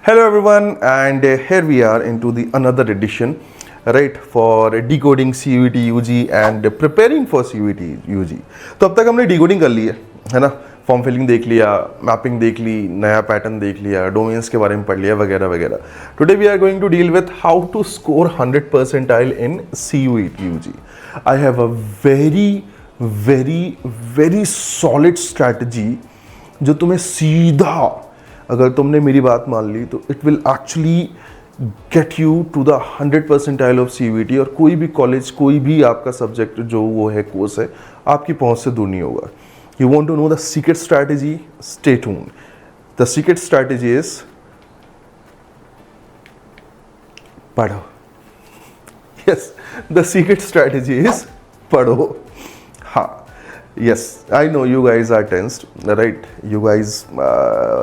Hello everyone, and here we are into the another edition, right, for decoding CUET UG and preparing for CUET UG. तो अब तक हमने decoding कर ली है ना, फॉर्म फिलिंग देख लिया, मैपिंग देख ली, नया पैटर्न देख लिया, डोमेन्स के बारे में पढ़ लिया वगैरह वगैरह. Today we are going to deal with how to score 100 percentile in CUET UG. I have a very solid strategy जो तुम्हें सीधा, अगर तुमने मेरी बात मान ली तो it will actually get you to the 100 percentile of CUET. और कोई भी कॉलेज, कोई भी आपका सब्जेक्ट जो वो है, कोर्स है, आपकी पहुंच से दूर नहीं होगा. You want to know the secret strategy? Stay tuned. The secret strategy is पढ़ो. Yes, the secret strategy is पढ़ो. हाँ, yes, I know you guys are tensed, right? You guys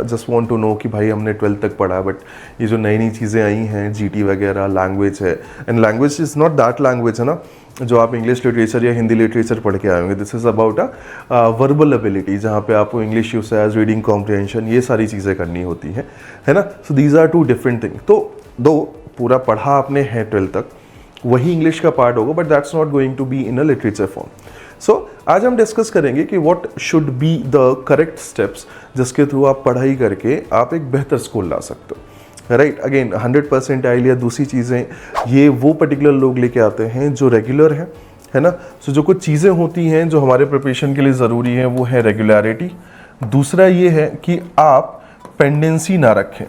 just want to know कि भाई हमने 12th तक पढ़ा, but ये जो नई नई चीज़ें आई हैं, GT वगैरह, लैंग्वेज है, and language is not that language है ना जो आप इंग्लिश लिटरेचर या हिंदी लिटरेचर पढ़ के आए होंगे. This is about a verbal ability, जहाँ पे आपको इंग्लिश यूसेज, रीडिंग कॉम्प्रिहेंशन, ये सारी चीज़ें करनी होती हैं, है ना. So these are two different thing. तो दो पूरा पढ़ा आपने है 12th तक, वही इंग्लिश का पार्ट होगा, but that's not going to be in a literature form. So आज हम डिस्कस करेंगे कि what should be the correct steps जिसके थ्रू आप पढ़ाई करके आप एक बेहतर स्कोर ला सकते हो, राइट. अगेन 100 percentile या दूसरी चीज़ें ये वो पर्टिकुलर लोग लेके आते हैं जो रेगुलर हैं, है ना. सो जो कुछ चीज़ें होती हैं जो हमारे प्रिपरेशन के लिए ज़रूरी हैं वो है रेगुलरिटी. दूसरा ये है कि आप पेंडेंसी ना रखें.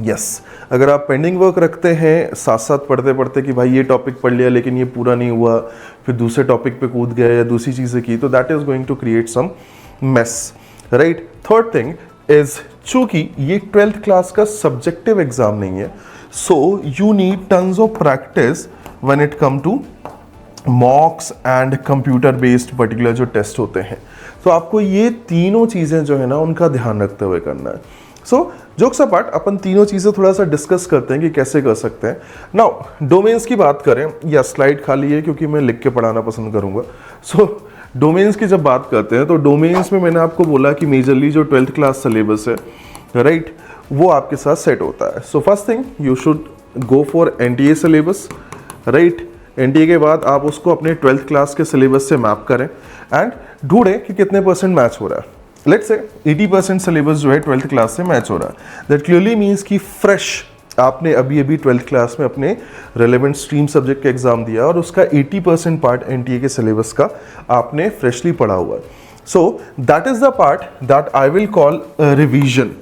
यस, अगर आप पेंडिंग वर्क रखते हैं साथ साथ पढ़ते पढ़ते कि भाई ये टॉपिक पढ़ लिया लेकिन ये पूरा नहीं हुआ, फिर दूसरे टॉपिक पे कूद गए या दूसरी चीज़ें की, तो that is going to create some mess, right. Third thing is, चूँकि ये 12th क्लास का सब्जेक्टिव एग्जाम नहीं है, so you need tons of practice when it come to mocks and computer based particular जो टेस्ट होते हैं. तो आपको ये तीनों चीज़ें जो है ना उनका ध्यान रखते हुए करना है. सो जोक्स अपार्ट, अपन तीनों चीज़ें थोड़ा सा डिस्कस करते हैं कि कैसे कर सकते हैं. नाउ डोमेन्स की बात करें, या स्लाइड खाली है क्योंकि मैं लिख के पढ़ाना पसंद करूंगा. सो डोमेन्स की जब बात करते हैं तो डोमेन्स में मैंने आपको बोला कि मेजरली जो 12th क्लास सिलेबस है, राइट, वो आपके साथ सेट होता है. So first thing, you should go for NTA syllabus, right. NTA के बाद आप उसको अपने 12th क्लास के सिलेबस से मैप करें एंड ढूंढें कि कितने % मैच हो रहा है. लेट्स से 80% सिलेबस जो है 12th क्लास से मैच हो रहा है. दैट क्लियरली मीन्स कि फ्रेश आपने अभी 12th क्लास में अपने रेलेवेंट स्ट्रीम सब्जेक्ट का एग्जाम दिया और उसका 80% पार्ट NTA के सिलेबस का आपने फ्रेशली पढ़ा हुआ है. So that is the part that I will call revision.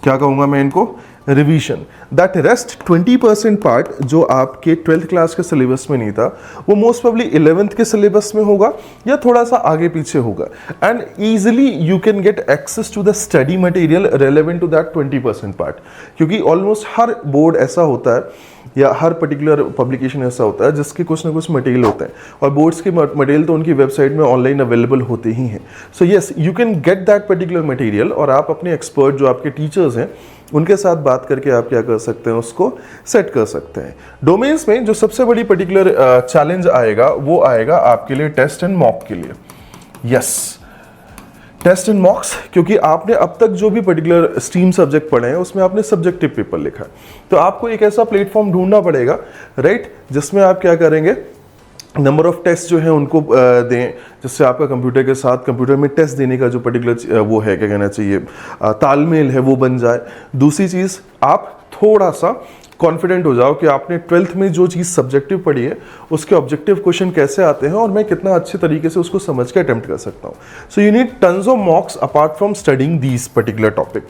क्या कहूँगा मैं इनको? रिवीजन. दैट रेस्ट 20% पार्ट जो आपके 12th क्लास के सिलेबस में नहीं था, वो मोस्ट प्रोबेबली 11th के सिलेबस में होगा या थोड़ा सा आगे पीछे होगा. And easily you can get access to the study material relevant to that 20% part, क्योंकि ऑलमोस्ट हर बोर्ड ऐसा होता है या हर पर्टिकुलर पब्लिकेशन ऐसा होता है जिसके कुछ ना कुछ मटेरियल होते हैं, और बोर्ड्स के मटेरियल तो उनकी वेबसाइट में ऑनलाइन अवेलेबल होते ही हैं. So yes, you can get that particular material, और आप अपने एक्सपर्ट जो आपके टीचर्स हैं उनके साथ बात करके आप क्या कर सकते हैं, उसको सेट कर सकते हैं. डोमेन्स में जो सबसे बड़ी पर्टिकुलर चैलेंज आएगा वो आएगा आपके लिए टेस्ट एंड मॉक के लिए. यस, टेस्ट एंड मॉक्स, क्योंकि आपने अब तक जो भी पर्टिकुलर स्ट्रीम सब्जेक्ट पढ़े हैं उसमें आपने सब्जेक्टिव पेपर लिखा है, तो आपको एक ऐसा प्लेटफॉर्म ढूंढना पड़ेगा, राइट, जिसमें आप क्या करेंगे, नंबर ऑफ टेस्ट जो है उनको दें, जिससे आपका कंप्यूटर के साथ कंप्यूटर में टेस्ट देने का जो पर्टिकुलर वो है, क्या कहना चाहिए, तालमेल है, वो बन जाए. दूसरी चीज़, आप थोड़ा सा कॉन्फिडेंट हो जाओ कि आपने 12th में जो चीज़ सब्जेक्टिव पढ़ी है उसके ऑब्जेक्टिव क्वेश्चन कैसे आते हैं और मैं कितना अच्छे तरीके से उसको समझ के अटेम्प्ट कर सकता हूँ. सो you need tons of मॉक्स apart from studying these particular topic,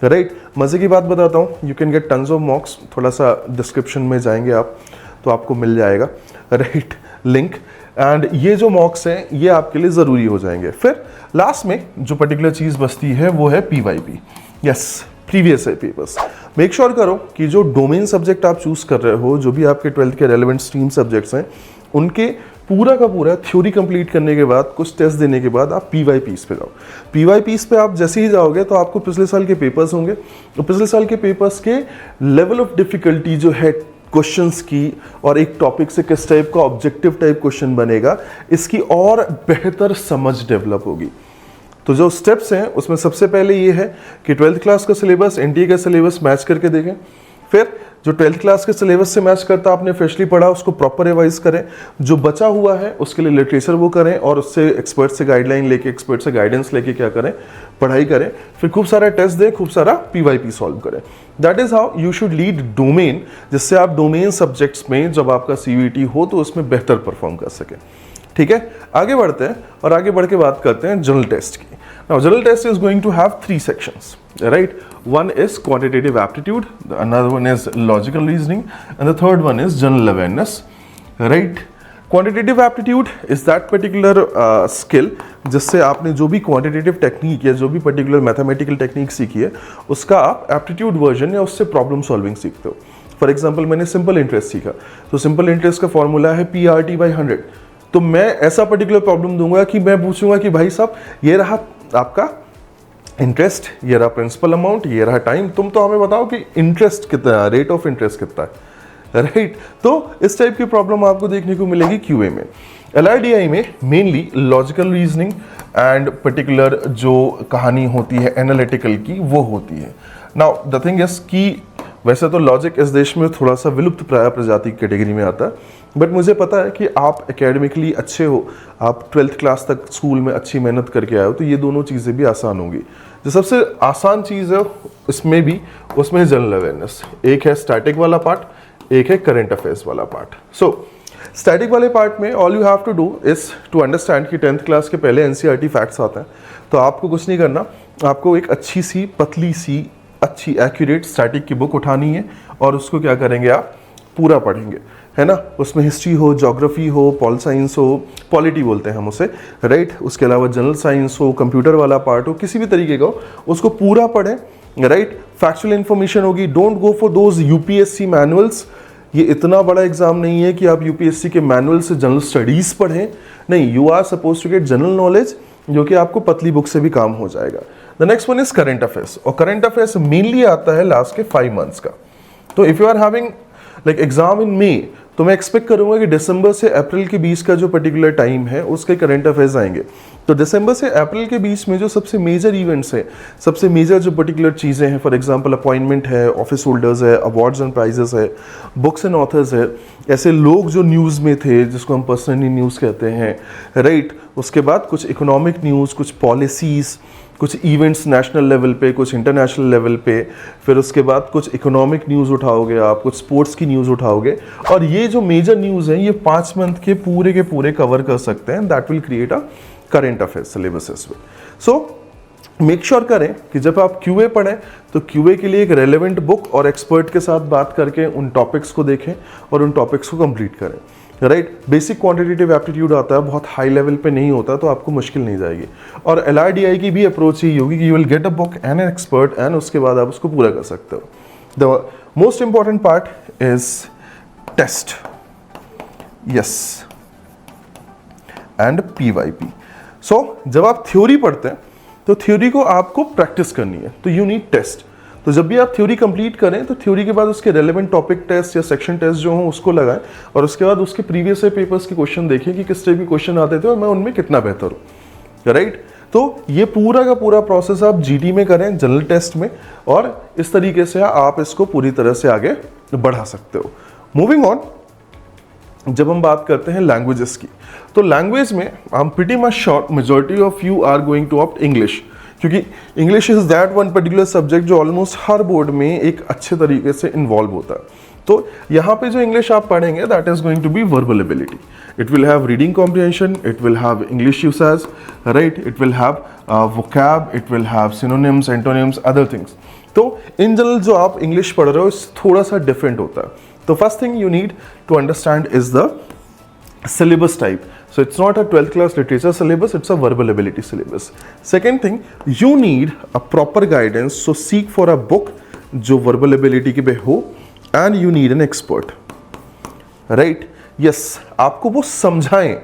right. मज़े की बात बताता हूँ, you can gate tons of मॉक्स. थोड़ा सा डिस्क्रिप्शन में जाएंगे आप तो आपको मिल जाएगा, राइट, लिंक. एंड ये जो मॉक्स हैं ये आपके लिए ज़रूरी हो जाएंगे. फिर लास्ट में जो पर्टिकुलर चीज़ बचती है वो है PYP. Yes, previous year papers. Make sure करो कि जो डोमेन सब्जेक्ट आप चूज कर रहे हो, जो भी आपके 12th के रेलेवेंट स्ट्रीम सब्जेक्ट्स हैं, उनके पूरा का पूरा थ्योरी कंप्लीट करने के बाद, कुछ टेस्ट देने के बाद आप PYPs पे जाओ. PYPs पे आप जैसे ही जाओगे तो आपको पिछले साल के पेपर्स होंगे, तो पिछले साल के पेपर्स के लेवल ऑफ डिफिकल्टी जो है क्वेश्चंस की, और एक टॉपिक से किस टाइप का ऑब्जेक्टिव टाइप क्वेश्चन बनेगा, इसकी और बेहतर समझ डेवलप होगी. तो जो स्टेप्स हैं उसमें सबसे पहले ये है कि 12th क्लास का सिलेबस एनटीए का सिलेबस मैच करके देखें। फिर जो 12th क्लास के सिलेबस से मैच करता आपने फ्रेशली पढ़ा उसको प्रॉपर रिवाइज करें, जो बचा हुआ है उसके लिए लिटरेचर वो करें और उससे एक्सपर्ट से गाइडलाइन लेके, एक्सपर्ट से गाइडेंस लेके क्या करें, पढ़ाई करें। फिर खूब सारा टेस्ट दें, खूब सारा पीवाईपी सॉल्व करें। That is how you should lead domain, जिससे आप डोमेन सब्जेक्ट्स में जब आपका सीवीटी हो तो उसमें बेहतर परफॉर्म कर सकें। ठीक है, आगे बढ़ते हैं और आगे बढ़ के बात करते हैं जनरल टेस्ट की। Now, general test is going to have 3 sections, right? One is quantitative aptitude, another one is logical reasoning, and the third one is general awareness, right? Quantitative aptitude is that particular skill जिससे आपने जो भी quantitative technique या जो भी particular mathematical technique सीखी है उसका आप aptitude version या उससे problem solving सीखते हो। For example, मैंने simple interest सीखा, तो simple interest का formula है PRT/100। तो मैं ऐसा पर्टिकुलर प्रॉब्लम दूंगा कि मैं पूछूंगा कि भाई साहब ये रहा आपका इंटरेस्ट, ये रहा प्रिंसिपल अमाउंट, ये रहा टाइम, तुम तो हमें बताओ कि इंटरेस्ट कितना है, रेट ऑफ इंटरेस्ट कितना है, राइट? तो इस टाइप की प्रॉब्लम आपको देखने को मिलेगी क्यूए में। एलआरडीआई में mainly logical reasoning and particular जो कहानी होती है एनालिटिकल की वो होती है। नाउ द थिंग इज कि वैसे तो लॉजिक इस देश में थोड़ा सा विलुप्त प्राय प्रजाति कैटेगरी में आता है, बट मुझे पता है कि आप एकेडमिकली अच्छे हो, आप 12th क्लास तक स्कूल में अच्छी मेहनत करके आए हो, तो ये दोनों चीज़ें भी आसान होंगी। जो सबसे आसान चीज़ है इसमें भी, उसमें जनरल अवेयरनेस। एक है स्टैटिक वाला पार्ट, एक है करंट अफेयर्स वाला पार्ट। सो स्टैटिक वाले पार्ट में all you have to do is to understand कि 10th क्लास के पहले एनसीईआरटी फैक्ट्स आते हैं, तो आपको कुछ नहीं करना, आपको एक अच्छी सी पतली सी अच्छी एक्यूरेट स्टैटिक की बुक उठानी है और उसको क्या करेंगे, आप पूरा पढ़ेंगे, है ना? उसमें हिस्ट्री हो, ज्योग्राफी हो, पॉल साइंस हो, पॉलिटी बोलते हैं हम उसे, राइट? उसके अलावा जनरल साइंस हो, कंप्यूटर वाला पार्ट हो, किसी भी तरीके का हो, उसको पूरा पढ़ें, राइट? फैक्चुअल इन्फॉर्मेशन होगी। Don't go for those UPSC manuals. ये इतना बड़ा एग्जाम नहीं है कि आप यूपीएससी के मैनुअल से जनरल स्टडीज पढ़ें, नहीं, you are suppose to get general knowledge, जो कि आपको पतली बुक से भी काम हो जाएगा। The next one is current affairs, और करंट अफेयर्स मेनली आता है लास्ट के 5 मंथ्स का। तो if you are having like exam in May, तो मैं एक्सपेक्ट करूंगा कि दिसंबर से अप्रैल के बीच का जो पर्टिकुलर टाइम है उसके करंट अफेयर्स आएंगे। तो दिसंबर से अप्रैल के बीच में जो सबसे मेजर इवेंट्स हैं, सबसे मेजर जो पर्टिकुलर चीज़ें हैं, फॉर एग्जांपल अपॉइंटमेंट है, ऑफिस होल्डर्स है, अवार्ड्स एंड प्राइजेस है, बुक्स एंड ऑथर्स है, ऐसे लोग जो न्यूज़ में थे जिसको हम पर्सनली न्यूज़ कहते हैं, राइट? उसके बाद कुछ इकोनॉमिक न्यूज़, कुछ पॉलिसीज़, कुछ इवेंट्स नेशनल लेवल पे, कुछ इंटरनेशनल लेवल पे, फिर उसके बाद कुछ इकोनॉमिक न्यूज़ उठाओगे आप, कुछ स्पोर्ट्स की न्यूज़ उठाओगे, और ये जो मेजर न्यूज़ हैं ये 5 मंथ के पूरे कवर कर सकते हैं। That will create a current affairs syllabus as well. So make sure करें कि जब आप क्यूए पढ़ें तो क्यूए के लिए एक रेलेवेंट बुक और एक्सपर्ट के साथ बात करके उन टॉपिक्स को देखें और उन टॉपिक्स को कंप्लीट करें, राइट? बेसिक क्वांटिटेटिव एप्टीट्यूड आता है, बहुत हाई लेवल पे नहीं होता, तो आपको मुश्किल नहीं जाएगी। और एलआरडीआई की भी अप्रोच यही होगी कि you will get a book and an expert, and उसके बाद आप उसको पूरा कर सकते हो। The most important part is test, yes, and PYP. So जब आप थ्योरी पढ़ते हैं तो थ्योरी को आपको प्रैक्टिस करनी है, तो यू नीड टेस्ट। तो जब भी आप थ्योरी कंप्लीट करें तो थ्योरी के बाद उसके रेलेवेंट टॉपिक टेस्ट या सेक्शन टेस्ट जो हो उसको लगाएं, और उसके बाद उसके प्रीवियस पेपर्स के क्वेश्चन देखें कि किस टाइप के क्वेश्चन आते थे और मैं उनमें कितना बेहतर हूँ, राइट? तो ये पूरा का पूरा प्रोसेस आप जीटी में करें, जनरल टेस्ट में, और इस तरीके से आप इसको पूरी तरह से आगे बढ़ा सकते हो। मूविंग ऑन, जब हम बात करते हैं लैंग्वेजेस की, तो लैंग्वेज में I am pretty much sure majority of you are going to opt English, क्योंकि English is that one particular subject जो ऑलमोस्ट हर बोर्ड में एक अच्छे तरीके से इन्वॉल्व होता है। तो यहाँ पे जो इंग्लिश आप पढ़ेंगे that is going to be verbal ability. It will have reading comprehension, it will have English usage, right? It will have vocab, it will have synonyms, antonyms, other things. तो in general जो आप English पढ़ रहे हो थोड़ा सा different होता है। तो first thing you need to understand is the syllabus type. So it's not a 12th class literature syllabus, it's a verbal ability syllabus. Second thing, you need a proper guidance, so seek for a book जो verbal ability के पे हो, and you need an expert, right? Yes, आपको वो समझाएं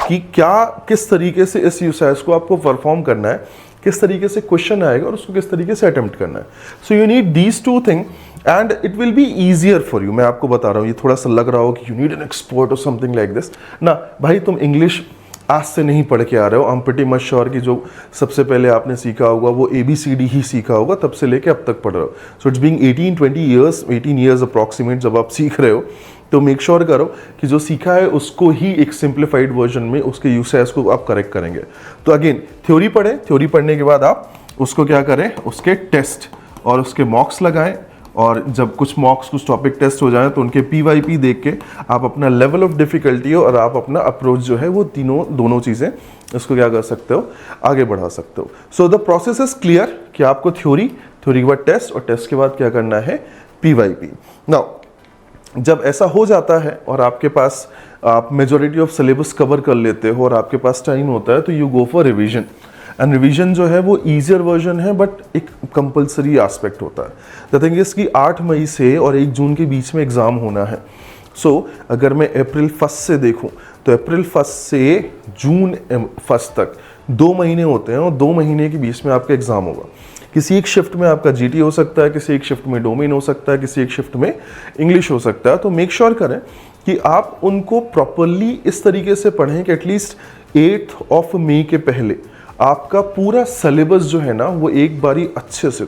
कि क्या किस तरीके से इस यूसेज को आपको परफॉर्म करना है, किस तरीके से क्वेश्चन आएगा और उसको किस तरीके से अटेम्प्ट करना है। So you need these two thing and it will be easier for you. मैं आपको बता रहा हूँ, ये थोड़ा सा लग रहा हो कि यू नीड एन एक्सपर्ट और समथिंग लाइक दिस ना, भाई तुम इंग्लिश आज से नहीं पढ़ के आ रहे हो। आई एम प्रीटी मच श्योर कि जो सबसे पहले आपने सीखा होगा वो ABCD ही सीखा होगा, तब से लेके अब तक पढ़ रहे हो। So it's being 18 years approximate जब आप सीख रहे हो, तो मेक श्योर करो कि जो सीखा है उसको ही एक सिंप्लीफाइड वर्जन में उसके यूसेज को आप करेक्ट करेंगे। तो अगेन थ्योरी पढ़ें, थ्योरी पढ़ने के बाद आप उसको क्या करें, उसके टेस्ट और उसके मॉक्स लगाएं, और जब कुछ मॉक्स कुछ टॉपिक टेस्ट हो जाए तो उनके PYP देख के आप अपना लेवल ऑफ डिफिकल्टी और आप अपना अप्रोच जो है वो दोनों चीज़ें इसको क्या कर सकते हो, आगे बढ़ा सकते हो। So the process is clear कि आपको थ्योरी के बाद टेस्ट और टेस्ट के बाद क्या करना है, PYP। नाउ जब ऐसा हो जाता है और आपके पास आप मेजॉरिटी ऑफ सिलेबस कवर कर लेते हो और आपके पास टाइम होता है, तो you go for revision. And revision जो है वो ईजियर वर्जन है, बट एक कंपलसरी एस्पेक्ट होता है। द थिंग इज कि 8 मई से और 1 जून के बीच में एग्ज़ाम होना है। सो अगर मैं अप्रैल 1 से देखूं तो अप्रैल 1 से जून 1 तक 2 महीने होते हैं, और 2 महीने के बीच में आपका एग्ज़ाम होगा। किसी एक शिफ्ट में आपका GT हो सकता है, किसी एक शिफ्ट में डोमेन हो सकता है, किसी एक शिफ्ट में इंग्लिश हो सकता है। तो मेक श्योर करें कि आप उनको प्रॉपरली इस तरीके से पढ़ें कि एटलीस्ट 8 मई के पहले आपका पूरा सिलेबस जो है ना वो एक बारी अच्छे से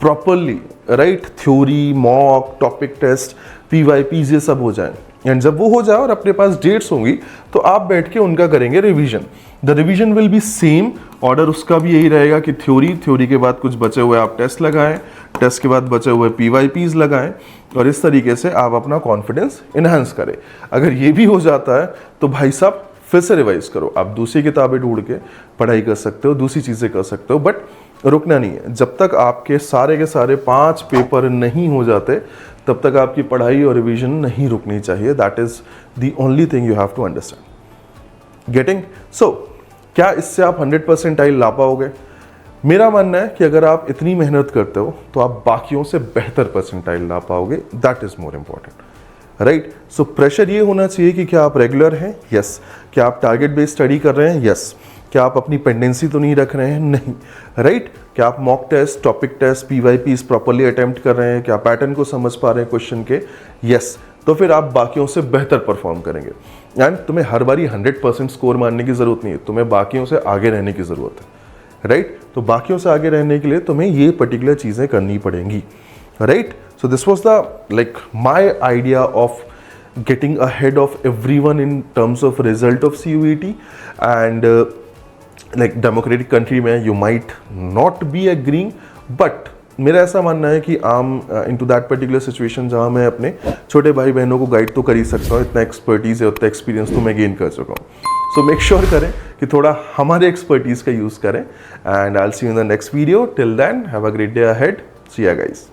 properly right, theory, mock, topic test, PYPs ये सब हो जाए। एंड जब वो हो जाए और अपने पास डेट्स होंगी तो आप बैठ के उनका करेंगे revision. The revision will be same, order उसका भी यही रहेगा कि थ्योरी के बाद कुछ बचे हुए आप टेस्ट लगाएं, टेस्ट के बाद बचे हुए PYPs लगाएं, और इस तरीके से आप अपना कॉन्फिडेंस इन्हांस करें। अगर ये भी हो जाता है तो भाई साहब फिर से रिवाइज करो, आप दूसरी किताबें ढूंढ के पढ़ाई कर सकते हो, दूसरी चीज़ें कर सकते हो, बट रुकना नहीं है। जब तक आपके सारे के सारे 5 पेपर नहीं हो जाते तब तक आपकी पढ़ाई और रिवीजन नहीं रुकनी चाहिए। That is the only thing you have to understand. Getting? So क्या इससे आप 100 परसेंटाइल ला पाओगे? मेरा मानना है कि अगर आप इतनी मेहनत करते हो तो आप बाकियों से बेहतर परसेंटाइल ला पाओगे। That is more important, right? So pressure ये होना चाहिए कि क्या आप रेगुलर हैं? यस। क्या आप टारगेट बेस्ड स्टडी कर रहे हैं? यस। क्या आप अपनी पेंडेंसी तो नहीं रख रहे हैं? नहीं, राइट? क्या आप mock test, topic test, PYPs properly attempt कर रहे हैं? क्या पैटर्न को समझ पा रहे हैं क्वेश्चन के? यस। तो फिर आप बाकियों से बेहतर परफॉर्म करेंगे। एंड तुम्हें हर बारी 100% स्कोर मारने की जरूरत नहीं है, तुम्हें बाकियों से आगे रहने की जरूरत है, राइट? तो बाकियों से आगे रहने के लिए तुम्हें ये पर्टिकुलर चीजें करनी पड़ेंगी, right? So this was my idea of getting ahead of everyone in terms of result of CUET, and democratic country में you might not be agreeing, but मेरा ऐसा मानना है कि into that particular situation जहाँ मैं अपने छोटे भाई बहनों को गाइड तो कर ही सकता हूँ, इतना एक्सपर्टीज है, उतना एक्सपीरियंस तो मैं गेन कर चुका हूँ। सो मेक श्योर करें कि थोड़ा हमारे एक्सपर्टीज का यूज़ करें, and I will see you in the next video. Till then have a great day ahead. See ya guys.